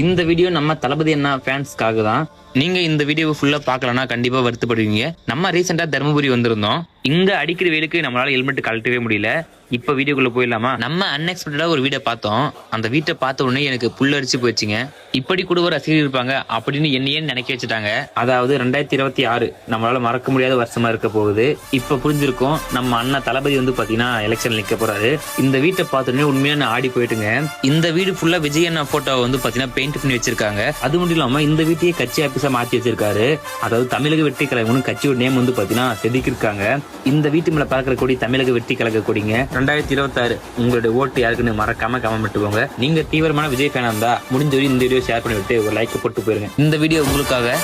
இந்த வீடியோ நம்ம தளபதி அண்ணா ஃபேன்ஸ்க்காக தான். நீங்க இந்த வீடியோவை ஃபுல்லா பார்க்கலன்னா கண்டிப்பா வருத்தப்படுவீங்க. நம்ம ரீசெண்டா தருமபுரி வந்திருந்தோம். இங்க அடிக்கிற வெயிலுக்கு நம்மளால ஹெல்மெட் கழட்டவே முடியல. இப்ப வீடியோக்குள்ள போயிடலாமா? நம்ம அன்எக்ஸ்பெக்டடா ஒரு வீடியோ பார்த்தோம். அந்த வீட்டை பார்த்த உடனே எனக்கு புல்லரிச்சு போச்சுங்க. இப்படி கூட ஒரு ரசிகர் இருப்பாங்க அப்படின்னு என்னையே நினைக்க வச்சுட்டாங்க. அதாவது 2026 நம்மளால மறக்க முடியாத வருஷமா இருக்க போகுது. இப்ப புரிஞ்சிருக்கும், நம்ம அண்ணன் தளபதி வந்து பாத்தீங்கன்னா எலெக்ஷன் நிக்க போறாரு. இந்த வீட்டை பார்த்த உடனே உண்மையா நான் ஆடி போயிட்டுங்க. இந்த வீடு ஃபுல்லா விஜய் அண்ணா போட்டோ வந்து பாத்தீங்கன்னா பெயிண்ட் பண்ணி வச்சிருக்காங்க. அது மட்டும் இல்லாம இந்த வீட்டையே கட்சி ஆபீஸா மாத்தி வச்சிருக்காரு. அதாவது தமிழக வெற்றி கழகம் கட்சியோட நேம் வந்து பாத்தீங்கன்னா செதுக்கிருக்காங்க. இந்த வீட்டு மேல பறக்கிற கொடி தமிழக வெற்றி கழக கொடிங்க. 2026 உங்களுடைய ஓட்டு யாருக்குன்னு மறக்காம கமெண்ட் பண்ணிட்டுக்கோங்க. நீங்க தீவிரமான விஜய் ஃபேனா இருந்தா முடிஞ்ச வரை இந்த வீடியோ ஷேர் பண்ணிவிட்டு ஒரு லைக் போட்டு போயிருங்க. இந்த வீடியோ உங்களுக்காக.